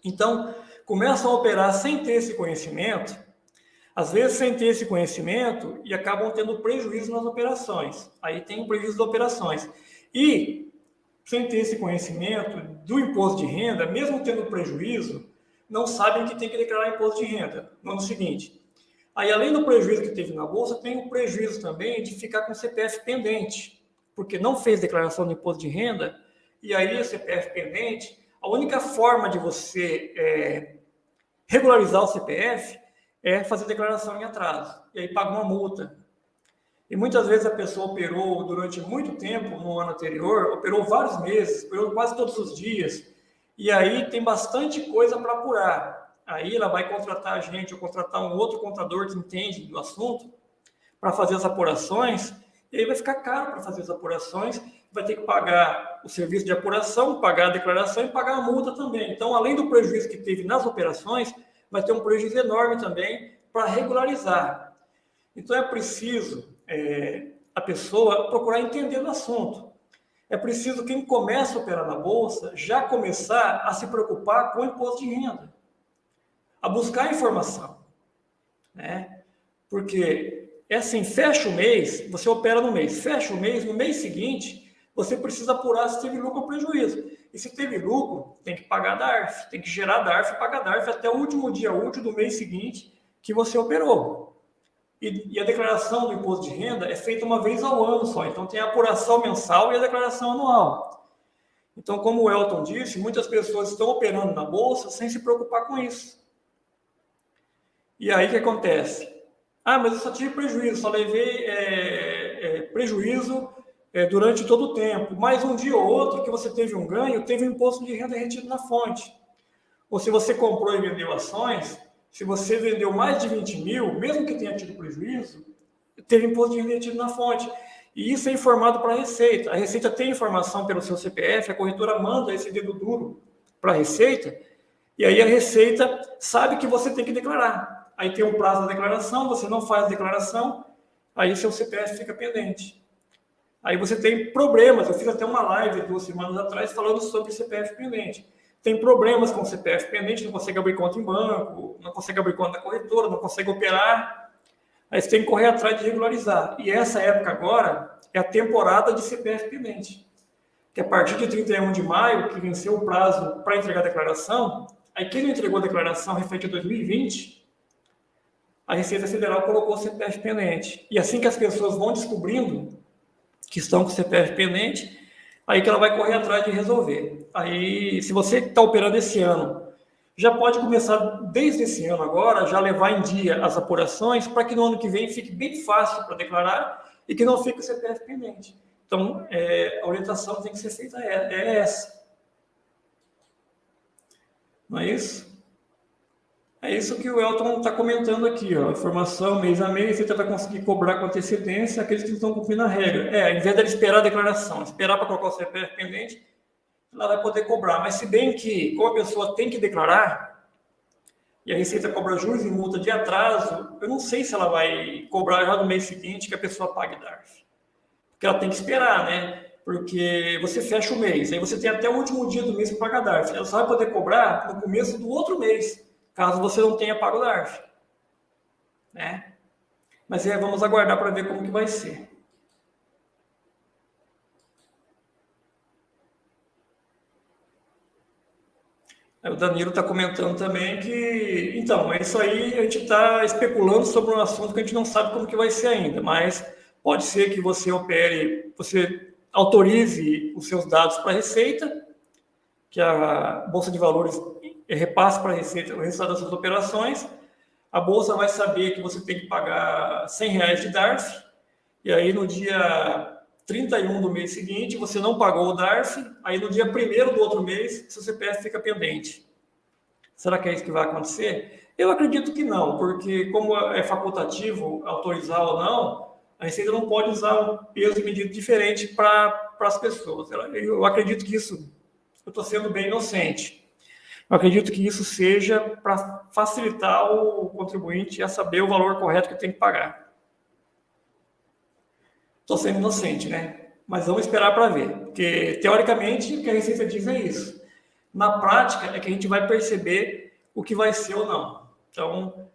Então, começam a operar sem ter esse conhecimento, às vezes sem ter esse conhecimento, e acabam tendo prejuízo nas operações. Aí tem um prejuízo das operações. E, sem ter esse conhecimento do imposto de renda, mesmo tendo prejuízo, não sabem que tem que declarar imposto de renda. No ano seguinte, Aí, além do prejuízo que teve na Bolsa, tem o prejuízo também de ficar com o CPF pendente, porque não fez declaração de imposto de renda, e aí o CPF pendente, a única forma de você regularizar o CPF é fazer declaração em atraso, e aí paga uma multa. E muitas vezes a pessoa operou durante muito tempo no ano anterior, operou vários meses, operou quase todos os dias, e aí tem bastante coisa para apurar. Aí ela vai contratar a gente ou contratar um outro contador que entende do assunto para fazer as apurações, e aí vai ficar caro para fazer as apurações, vai ter que pagar o serviço de apuração, pagar a declaração e pagar a multa também. Então, além do prejuízo que teve nas operações, vai ter um prejuízo enorme também para regularizar. Então, é preciso a pessoa procurar entender o assunto. É preciso quem começa a operar na Bolsa já começar a se preocupar com o imposto de renda, a buscar informação, né? Porque é assim, fecha o mês, você opera no mês, fecha o mês, no mês seguinte, você precisa apurar se teve lucro ou prejuízo. E se teve lucro, tem que pagar a DARF, tem que gerar DARF e pagar DARF até o último dia útil do mês seguinte que você operou. E a declaração do imposto de renda é feita uma vez ao ano só, então tem a apuração mensal e a declaração anual. Então, como o Elton disse, muitas pessoas estão operando na Bolsa sem se preocupar com isso. E aí o que acontece? Ah, mas eu só tive prejuízo, só levei prejuízo durante todo o tempo. Mas um dia ou outro que você teve um ganho, teve um imposto de renda retido na fonte. Ou se você comprou e vendeu ações, se você vendeu mais de 20 mil, mesmo que tenha tido prejuízo, teve imposto de renda retido na fonte. E isso é informado para a Receita. A Receita tem informação pelo seu CPF, a corretora manda esse dedo duro para a Receita, e aí a Receita sabe que você tem que declarar. Aí tem um prazo da declaração, você não faz a declaração, aí seu CPF fica pendente. Aí você tem problemas. Eu fiz até uma live 2 semanas atrás falando sobre CPF pendente. Tem problemas com o CPF pendente, não consegue abrir conta em banco, não consegue abrir conta da corretora, não consegue operar. Aí você tem que correr atrás de regularizar. E essa época agora é a temporada de CPF pendente. Que a partir de 31 de maio, que venceu o prazo para entregar a declaração, aí quem não entregou a declaração referente a 2020, a Receita Federal colocou o CPF pendente. E assim que as pessoas vão descobrindo que estão com o CPF pendente, aí que ela vai correr atrás de resolver. Aí, se você está operando esse ano, já pode começar desde esse ano agora, já levar em dia as apurações, para que no ano que vem fique bem fácil para declarar e que não fique o CPF pendente. Então, a orientação que tem que ser feita é essa. Não é isso? É isso que o Elton está comentando aqui, ó. Informação mês a mês, você vai conseguir cobrar com antecedência aqueles que não estão cumprindo a regra. Ao invés dela esperar a declaração, esperar para colocar o CPF pendente, ela vai poder cobrar. Mas se bem que, como a pessoa tem que declarar, e a Receita cobra juros e multa de atraso, eu não sei se ela vai cobrar já no mês seguinte que a pessoa pague DARF. Porque ela tem que esperar, né? Porque você fecha o mês, aí você tem até o último dia do mês para pagar DARF. Ela só vai poder cobrar no começo do outro mês, caso você não tenha pago o DARF, né? Mas vamos aguardar para ver como que vai ser. Aí o Danilo está comentando também que, então, é isso aí, a gente está especulando sobre um assunto que a gente não sabe como que vai ser ainda, mas pode ser que você opere, você autorize os seus dados para a Receita, que a Bolsa de Valores repasse para a Receita o resultado das suas operações, a Bolsa vai saber que você tem que pagar R$100 de DARF, e aí no dia 31 do mês seguinte, você não pagou o DARF, aí no dia 1º do outro mês, seu CPF fica pendente. Será que é isso que vai acontecer? Eu acredito que não, porque como é facultativo autorizar ou não, a Receita não pode usar um peso e medida diferente para as pessoas. Eu acredito que isso, eu estou sendo bem inocente. Eu acredito que isso seja para facilitar o contribuinte a saber o valor correto que tem que pagar. Estou sendo inocente, né? Mas vamos esperar para ver. Porque, teoricamente, o que a Receita diz é isso. Na prática, é que a gente vai perceber o que vai ser ou não. Então,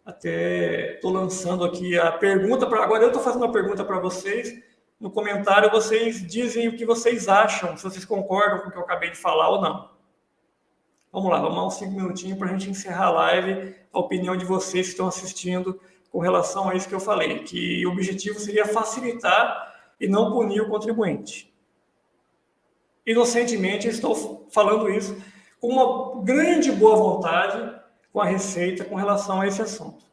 até estou lançando aqui a pergunta. Agora eu estou fazendo uma pergunta para vocês. No comentário, vocês dizem o que vocês acham, se vocês concordam com o que eu acabei de falar ou não. Vamos lá, vamos dar uns 5 minutinhos para a gente encerrar a live. A opinião de vocês que estão assistindo com relação a isso que eu falei, que o objetivo seria facilitar e não punir o contribuinte. Inocentemente, estou falando isso com uma grande boa vontade com a Receita com relação a esse assunto.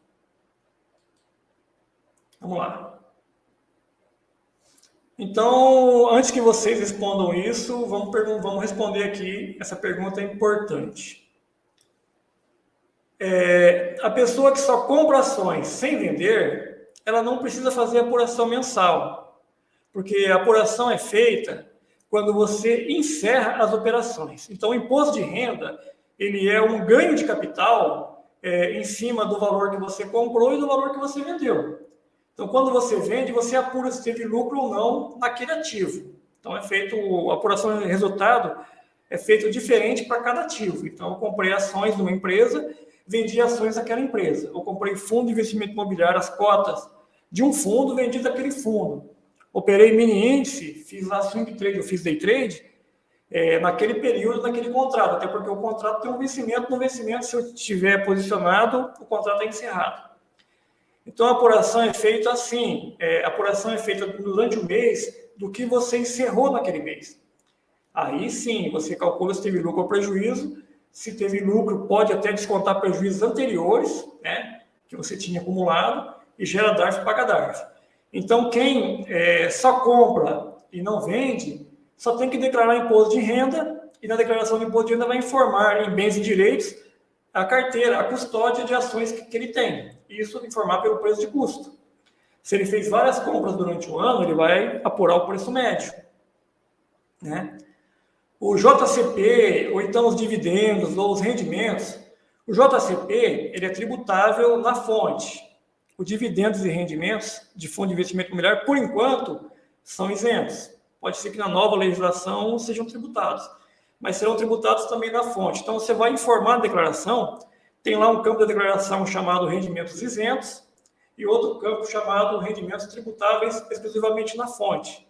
Vamos lá. Então, antes que vocês respondam isso, vamos responder aqui. Essa pergunta é importante. A pessoa que só compra ações sem vender, ela não precisa fazer apuração mensal, porque a apuração é feita quando você encerra as operações. Então, o imposto de renda, ele é um ganho de capital em cima do valor que você comprou e do valor que você vendeu. Então, quando você vende, você apura se teve lucro ou não naquele ativo. Então, a apuração de resultado é feito diferente para cada ativo. Então, eu comprei ações de uma empresa, vendi ações daquela empresa. Eu comprei fundo de investimento imobiliário, as cotas de um fundo, vendi daquele fundo. Operei mini índice, fiz lá swing trade, eu fiz day trade, naquele período, naquele contrato, até porque o contrato tem um vencimento, no vencimento, se eu estiver posicionado, o contrato é encerrado. Então, a apuração é feita assim, a apuração é feita durante o mês do que você encerrou naquele mês. Aí sim, você calcula se teve lucro ou prejuízo. Se teve lucro, pode até descontar prejuízos anteriores, né, que você tinha acumulado, e gera DARF paga DARF. Então, quem só compra e não vende, só tem que declarar imposto de renda, e na declaração de imposto de renda vai informar em bens e direitos a carteira, a custódia de ações que ele tem. Isso informar pelo preço de custo. Se ele fez várias compras durante o ano, ele vai apurar o preço médio, né? O JCP, ou então os dividendos, ou os rendimentos, o JCP, ele é tributável na fonte. Os dividendos e rendimentos de fundo de investimento imobiliário, por enquanto, são isentos. Pode ser que na nova legislação sejam tributados, mas serão tributados também na fonte. Então, você vai informar na declaração, tem lá um campo da declaração chamado rendimentos isentos e outro campo chamado rendimentos tributáveis exclusivamente na fonte.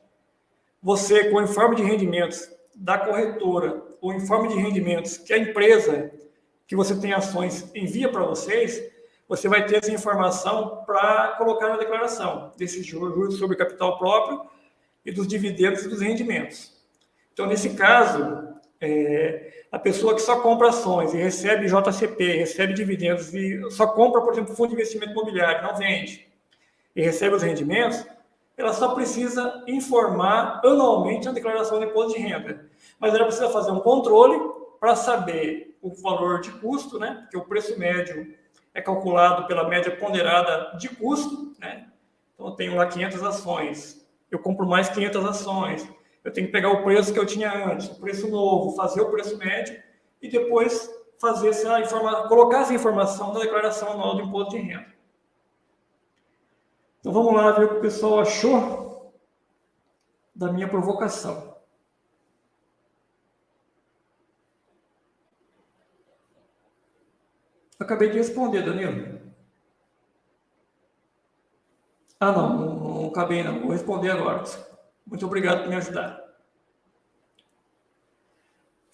Você, com o informe de rendimentos da corretora, o informe de rendimentos que a empresa que você tem ações envia para vocês, você vai ter essa informação para colocar na declaração desses juros sobre capital próprio e dos dividendos e dos rendimentos. Então, nesse caso, a pessoa que só compra ações e recebe JCP, recebe dividendos e só compra, por exemplo, fundo de investimento imobiliário, não vende, e recebe os rendimentos, ela só precisa informar anualmente a declaração de imposto de renda. Mas ela precisa fazer um controle para saber o valor de custo, né? Porque o preço médio é calculado pela média ponderada de custo, né? Então, eu tenho lá 500 ações, eu compro mais 500 ações, eu tenho que pegar o preço que eu tinha antes, o preço novo, fazer o preço médio e depois fazer colocar essa informação na declaração anual do imposto de renda. Então, vamos lá ver o que o pessoal achou da minha provocação. Acabei de responder, Danilo. Não acabei não. Vou responder agora. Muito obrigado por me ajudar.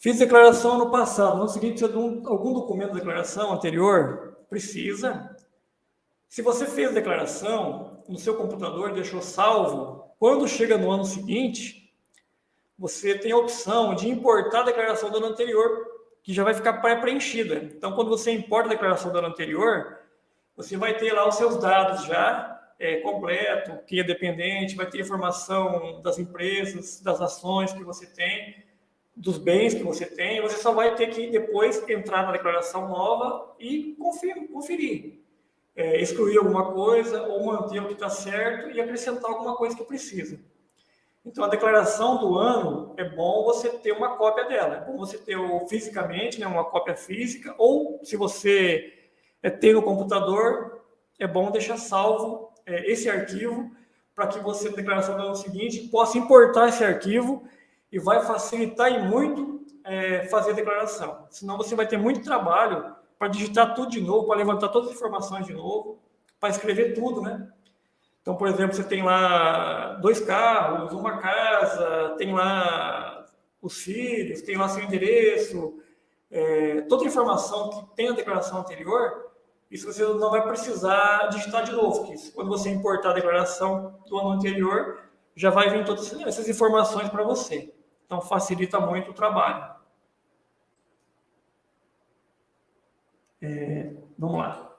Fiz declaração no passado. No seguinte, precisa de algum documento de declaração anterior? Precisa. Se você fez a declaração no seu computador, deixou salvo, quando chega no ano seguinte, você tem a opção de importar a declaração do ano anterior, que já vai ficar pré-preenchida. Então, quando você importa a declaração do ano anterior, você vai ter lá os seus dados já completo, quem é dependente, vai ter informação das empresas, das ações que você tem, dos bens que você tem. Você só vai ter que depois entrar na declaração nova e conferir. Excluir alguma coisa ou manter o que está certo e acrescentar alguma coisa que precisa. Então, a declaração do ano, é bom você ter uma cópia dela. É bom você ter fisicamente, né, uma cópia física, ou se você tem no computador, é bom deixar salvo esse arquivo para que você, na declaração do ano seguinte, possa importar esse arquivo e vai facilitar e muito fazer a declaração. Senão você vai ter muito trabalho para digitar tudo de novo, para levantar todas as informações de novo, para escrever tudo, né? Então, por exemplo, você tem lá 2 carros, uma casa, tem lá os filhos, tem lá seu endereço, toda a informação que tem na declaração anterior, Isso você não vai precisar digitar de novo, porque quando você importar a declaração do ano anterior, já vai vir todas essas informações para você. Então, facilita muito o trabalho. Vamos lá.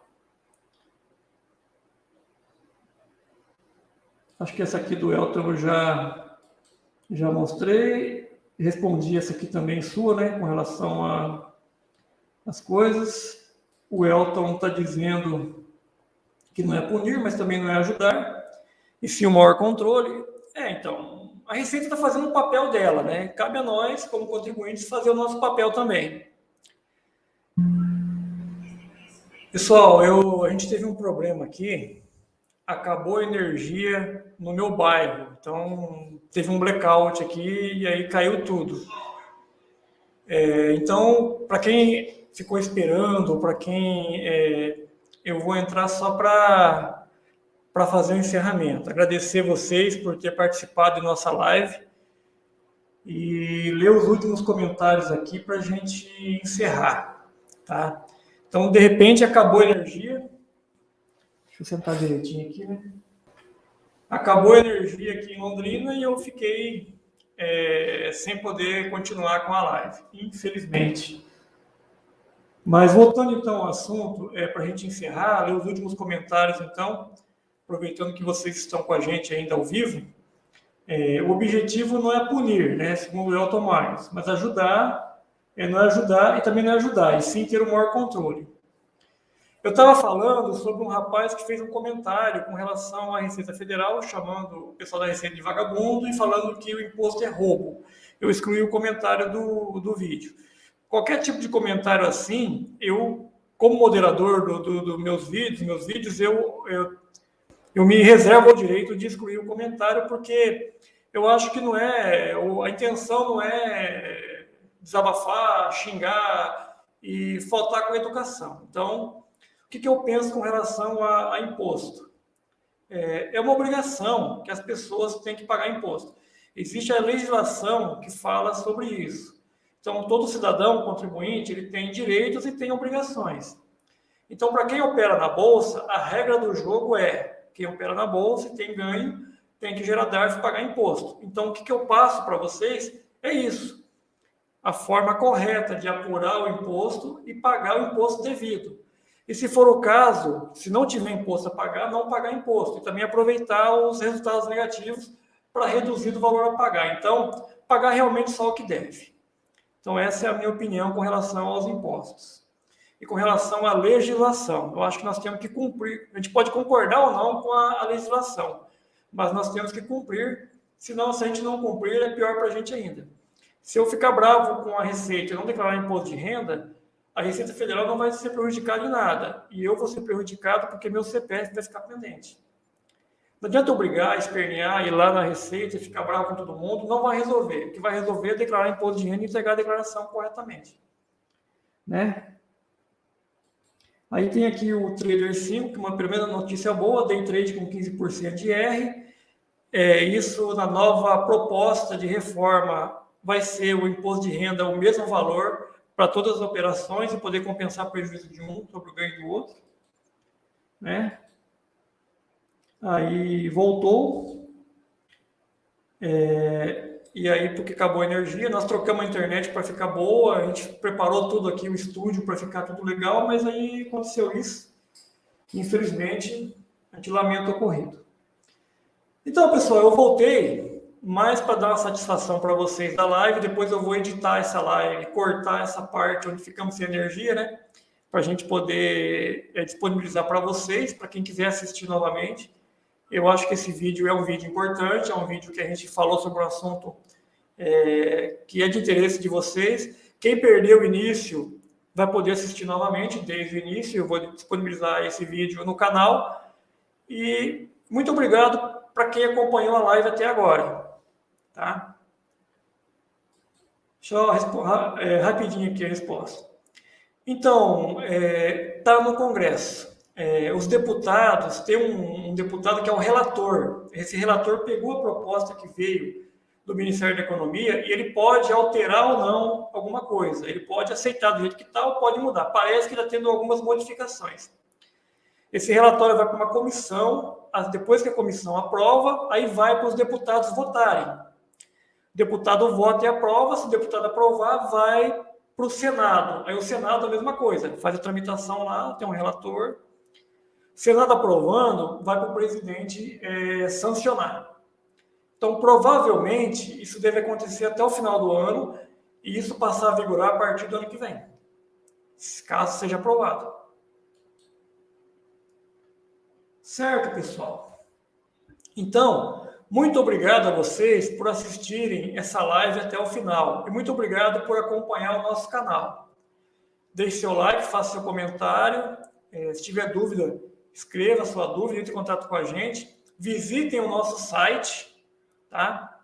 Acho que essa aqui do Elton eu já mostrei. Respondi essa aqui também sua, né, com relação às coisas. O Elton está dizendo que não é punir, mas também não é ajudar. E sim o maior controle. Então, a Receita está fazendo o papel dela, né? Cabe a nós, como contribuintes, fazer o nosso papel também. Pessoal, a gente teve um problema aqui. Acabou a energia no meu bairro. Então, teve um blackout aqui e aí caiu tudo. Então, para quem ficou esperando, para quem eu vou entrar só para fazer o encerramento. Agradecer vocês por ter participado de nossa live e ler os últimos comentários aqui para a gente encerrar, tá? Então, de repente, acabou a energia. Deixa eu sentar direitinho aqui, né? Acabou a energia aqui em Londrina e eu fiquei sem poder continuar com a live, infelizmente. Mas voltando então ao assunto, para a gente encerrar, ler os últimos comentários então, aproveitando que vocês estão com a gente ainda ao vivo, o objetivo não é punir, né, segundo o Elton Myers, mas ajudar, não é ajudar e também não é ajudar, e sim ter o maior controle. Eu estava falando sobre um rapaz que fez um comentário com relação à Receita Federal, chamando o pessoal da Receita de vagabundo e falando que o imposto é roubo. Eu excluí o comentário do vídeo. Qualquer tipo de comentário assim, eu, como moderador dos meus vídeos, eu me reservo o direito de excluir o comentário, porque eu acho que não é, a intenção não é desabafar, xingar e faltar com a educação. Então, o que eu penso com relação a imposto? É uma obrigação que as pessoas têm que pagar imposto. Existe a legislação que fala sobre isso. Então, todo cidadão contribuinte, ele tem direitos e tem obrigações. Então, para quem opera na Bolsa, a regra do jogo é quem opera na Bolsa e tem ganho, tem que gerar DARF e pagar imposto. Então, o que eu passo para vocês é isso. A forma correta de apurar o imposto e pagar o imposto devido. E se for o caso, se não tiver imposto a pagar, não pagar imposto. E também aproveitar os resultados negativos para reduzir o valor a pagar. Então, pagar realmente só o que deve. Então, essa é a minha opinião com relação aos impostos. E com relação à legislação, eu acho que nós temos que cumprir. A gente pode concordar ou não com a legislação, mas nós temos que cumprir, senão, se a gente não cumprir, é pior para a gente ainda. Se eu ficar bravo com a Receita e não declarar imposto de renda, a Receita Federal não vai ser prejudicada em nada. E eu vou ser prejudicado porque meu CPF vai ficar pendente. Não adianta eu brigar, espernear, ir lá na Receita e ficar bravo com todo mundo, não vai resolver. O que vai resolver é declarar imposto de renda e entregar a declaração corretamente. Né? Aí tem aqui o Trader 5, que é uma primeira notícia boa, day trade com 15% de R. Isso na nova proposta de reforma vai ser o imposto de renda o mesmo valor para todas as operações e poder compensar o prejuízo de um sobre o ganho do outro. Né? Aí voltou. E aí, porque acabou a energia, nós trocamos a internet para ficar boa, a gente preparou tudo aqui, o estúdio, para ficar tudo legal, mas aí aconteceu isso. Infelizmente, a gente lamenta o ocorrido. Então, pessoal, eu voltei mais para dar uma satisfação para vocês da live, depois eu vou editar essa live, cortar essa parte onde ficamos sem energia, né? Para a gente poder disponibilizar para vocês, para quem quiser assistir novamente. Eu acho que esse vídeo é um vídeo importante, é um vídeo que a gente falou sobre um assunto que é de interesse de vocês. Quem perdeu o início vai poder assistir novamente desde o início. Eu vou disponibilizar esse vídeo no canal. E muito obrigado para quem acompanhou a live até agora. Tá? Deixa eu rapidinho aqui a resposta. Então, está no Congresso. Os deputados, tem um deputado que é o relator. Esse relator pegou a proposta que veio do Ministério da Economia e ele pode alterar ou não alguma coisa. Ele pode aceitar do jeito que está ou pode mudar. Parece que está tendo algumas modificações. Esse relatório vai para uma comissão, depois que a comissão aprova, aí vai para os deputados votarem. O deputado vota e aprova, se o deputado aprovar, vai para o Senado. Aí o Senado é a mesma coisa, faz a tramitação lá, tem um relator. Senado aprovando, vai para o presidente sancionar. Então, provavelmente, isso deve acontecer até o final do ano e isso passar a vigorar a partir do ano que vem, caso seja aprovado. Certo, pessoal? Então, muito obrigado a vocês por assistirem essa live até o final. E muito obrigado por acompanhar o nosso canal. Deixe seu like, faça seu comentário. Se tiver dúvida, escreva sua dúvida, entre em contato com a gente. Visitem o nosso site, tá?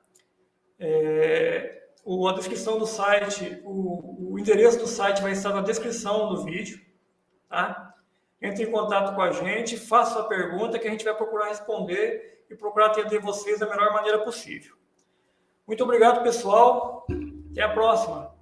A descrição do site, o endereço do site vai estar na descrição do vídeo, tá? Entre em contato com a gente, faça sua pergunta que a gente vai procurar responder e procurar atender vocês da melhor maneira possível. Muito obrigado, pessoal. Até a próxima.